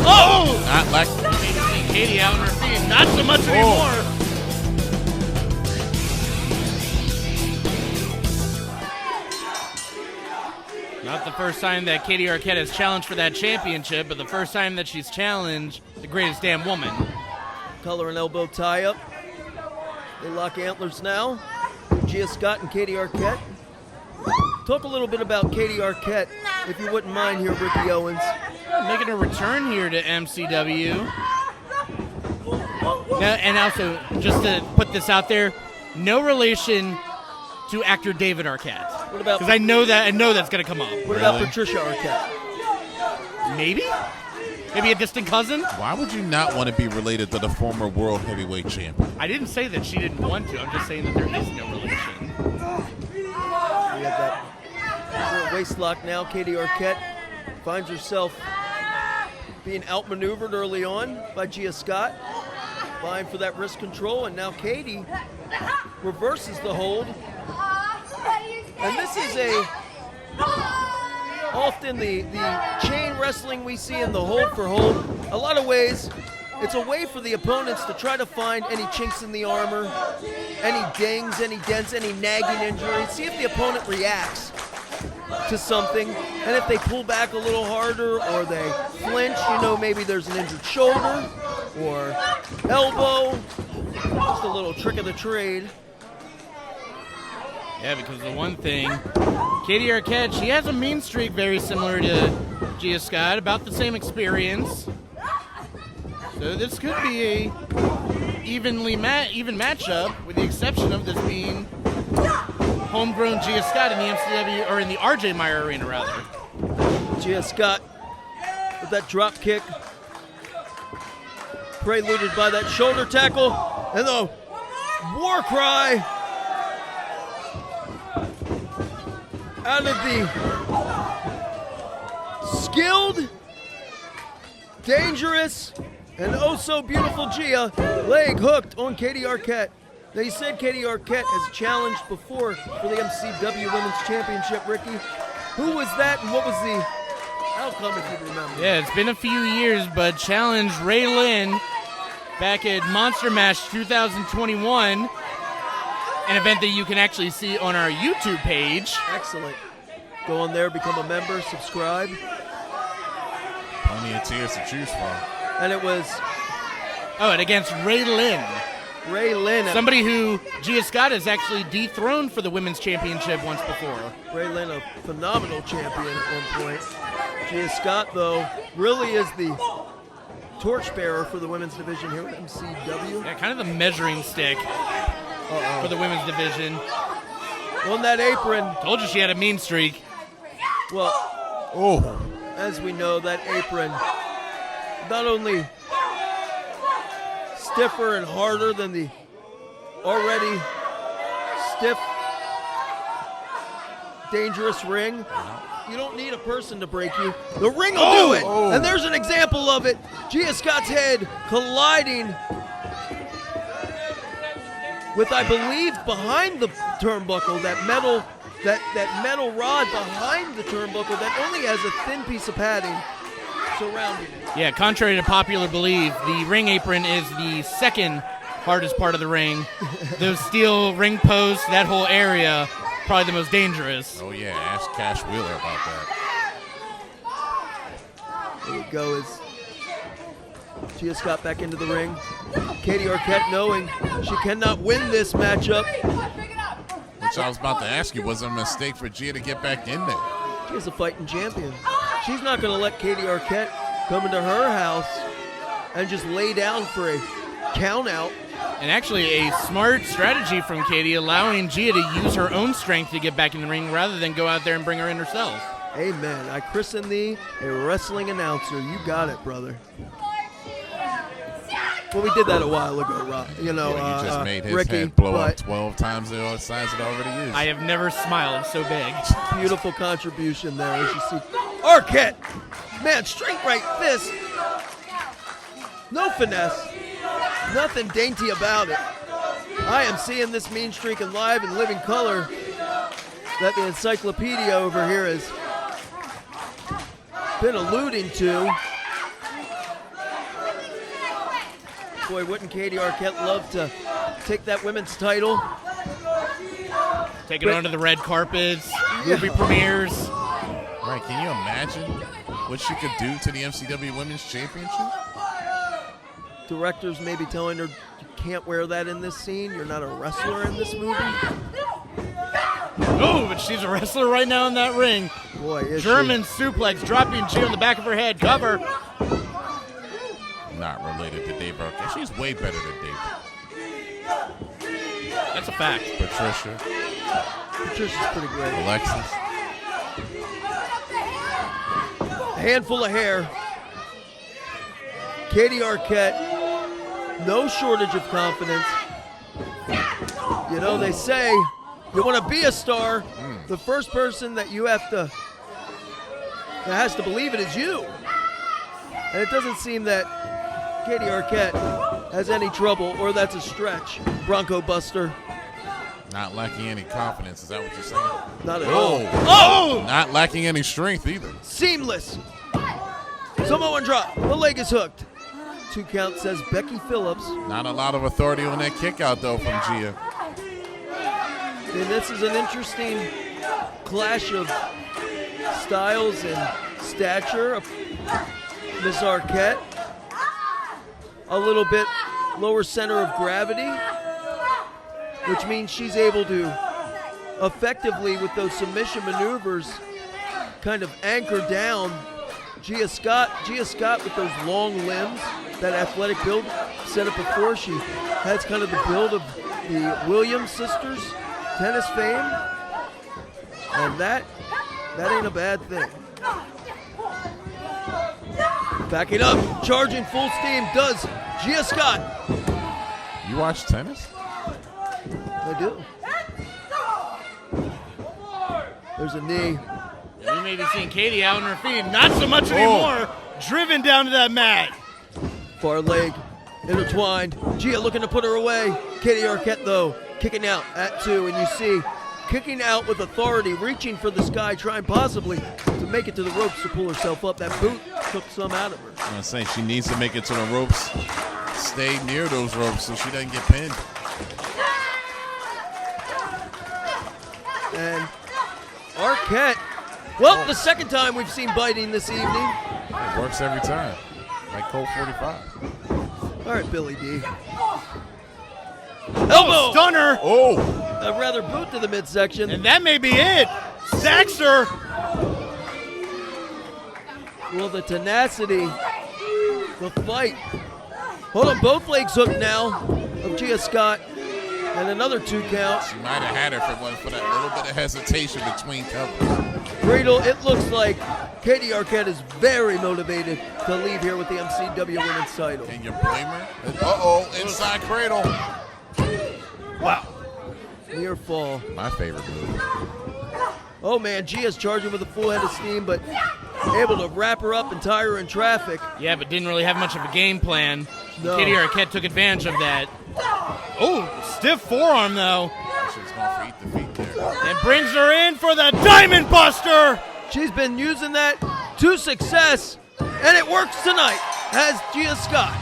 Oh! Not like Katie out on her feet. Not so much anymore. Not the first time that Katie Arquette has challenged for that championship, but the first time that she's challenged the greatest damn woman. Collar and elbow tie-up. They lock antlers now. Gia Scott and Katie Arquette. Talk a little bit about Katie Arquette, if you wouldn't mind here, Ricky Owens. Making a return here to MCW. Now, and also, just to put this out there, no relation to actor David Arquette. What about? Because I know that's going to come up. What about Patricia Arquette? Maybe a distant cousin. Why would you not want to be related to the former world heavyweight champion? I didn't say that she didn't want to. I'm just saying that there is no relation. We have that waist lock now. Katie Arquette finds herself being outmaneuvered early on by Gia Scott, vying for that wrist control, and now Katie reverses the hold. And this is often the chain wrestling we see in the hold for hold. A lot of ways, it's a way for the opponents to try to find any chinks in the armor, any dings, any dents, any nagging injuries. See if the opponent reacts to something, and if they pull back a little harder or they flinch, maybe there's an injured shoulder or elbow. Just a little trick of the trade. Yeah, because the one thing, Katie Arquette, she has a mean streak very similar to Gia Scott, about the same experience. So this could be a even matchup, with the exception of this being homegrown Gia Scott in the MCW, or in the RJ Meyer Arena, rather. Gia Scott with that drop kick, preluded by that shoulder tackle, and the war cry out of the skilled, dangerous, and oh so beautiful Gia, leg hooked on Katie Arquette. Now, you said Katie Arquette has challenged before for the MCW Women's Championship, Ricky. Who was that, and what was the outcome, if you remember? Yeah, it's been a few years, but challenged Ray Lynn back at Monster Mash 2021, an event that you can actually see on our YouTube page. Excellent. Go on there, become a member, subscribe. Plenty of tiers to choose from. And it was... and against Ray Lynn. Ray Lynn. Somebody who Gia Scott has actually dethroned for the Women's Championship once before. Ray Lynn, a phenomenal champion at one point. Gia Scott, though, really is the torchbearer for the women's division here at MCW. Yeah, kind of the measuring stick for the women's division. On that apron. Told you she had a mean streak. Well, as we know, that apron not only stiffer and harder than the already stiff, dangerous ring. You don't need a person to break you. The ring will do it. And there's an example of it. Gia Scott's head colliding with, I believe, behind the turnbuckle, that metal rod behind the turnbuckle that only has a thin piece of padding surrounding it. Yeah, contrary to popular belief, the ring apron is the second hardest part of the ring. Those steel ring posts, that whole area, probably the most dangerous. Oh yeah, ask Cash Wheeler about that. There we go, as Gia Scott back into the ring. Katie Arquette knowing she cannot win this matchup. Which I was about to ask you, was it a mistake for Gia to get back in there? She's a fighting champion. She's not going to let Katie Arquette come into her house and just lay down for a count out. And actually a smart strategy from Katie, allowing Gia to use her own strength to get back in the ring rather than go out there and bring her in herself. Amen. I christen thee a wrestling announcer. You got it, brother. Well, we did that a while ago, Rob. You just made his Ricky, head blow up 12 times the size it already is. I have never smiled so big. Beautiful contribution there, as you see. Arquette! Man, straight right fist. No finesse. Nothing dainty about it. I am seeing this mean streak in live and living color that the encyclopedia over here has been alluding to. Boy, wouldn't Katie Arquette love to take that women's title? Taking it onto the red carpets, movie premieres. Right, can you imagine what she could do to the MCW Women's Championship? Directors may be telling her, you can't wear that in this scene. You're not a wrestler in this movie. Oh, but she's a wrestler right now in that ring. Boy, is German suplex, dropping G on the back of her head. Cover. Not related to Dave Arquette. She's way better than Dave. That's a fact. Patricia. Patricia's pretty great. Alexis. A handful of hair. Katie Arquette, no shortage of confidence. You know, they say you want to be a star, the first person that has to believe it is you. And it doesn't seem that Katie Arquette has any trouble, or that's a stretch. Bronco Buster. Not lacking any confidence. Is that what you're saying? Not at all. Oh! Not lacking any strength either. Seamless. Samoan drop. The leg is hooked. 2 count, says Becky Phillips. Not a lot of authority on that kick out, though, from Gia. And this is an interesting clash of styles and stature. Miss Arquette, a little bit lower center of gravity, which means she's able to effectively, with those submission maneuvers, kind of anchor down Gia Scott. Gia Scott with those long limbs, that athletic build, said it before, she has kind of the build of the Williams sisters, tennis fame, and that ain't a bad thing. Backing up, charging full steam does Gia Scott. You watch tennis? I do. There's a knee. We may be seeing Katie out on her feet. Not so much anymore. Driven down to that mat. Far leg intertwined. Gia looking to put her away. Katie Arquette, though, kicking out at 2. And you see, kicking out with authority, reaching for the sky, trying possibly to make it to the ropes to pull herself up. That boot took some out of her. I'm going to say, she needs to make it to the ropes. Stay near those ropes so she doesn't get pinned. And Arquette, well, the second time we've seen biting this evening. It works every time. Like Colt 45. All right, Billy D. Elbow! Stunner! Oh! A rather boot to the midsection. And that may be it. Stacks her. Well, the tenacity, the fight. Hold on, both legs hooked now of Gia Scott. And another 2 count. She might have had her for that little bit of hesitation between covers. Riedel, it looks like Katie Arquette is very motivated to leave here with the MCW Women's title. Can you blame her? Uh-oh, inside cradle. Wow. Near fall. My favorite move. Oh, man, Gia's charging with a full head of steam, but able to wrap her up and tie her in traffic. Yeah, but didn't really have much of a game plan. No. Katie Arquette took advantage of that. Oh, stiff forearm, though. She's going for eat the feet there. And brings her in for the Diamond Buster. She's been using that to success, and it works tonight as Gia Scott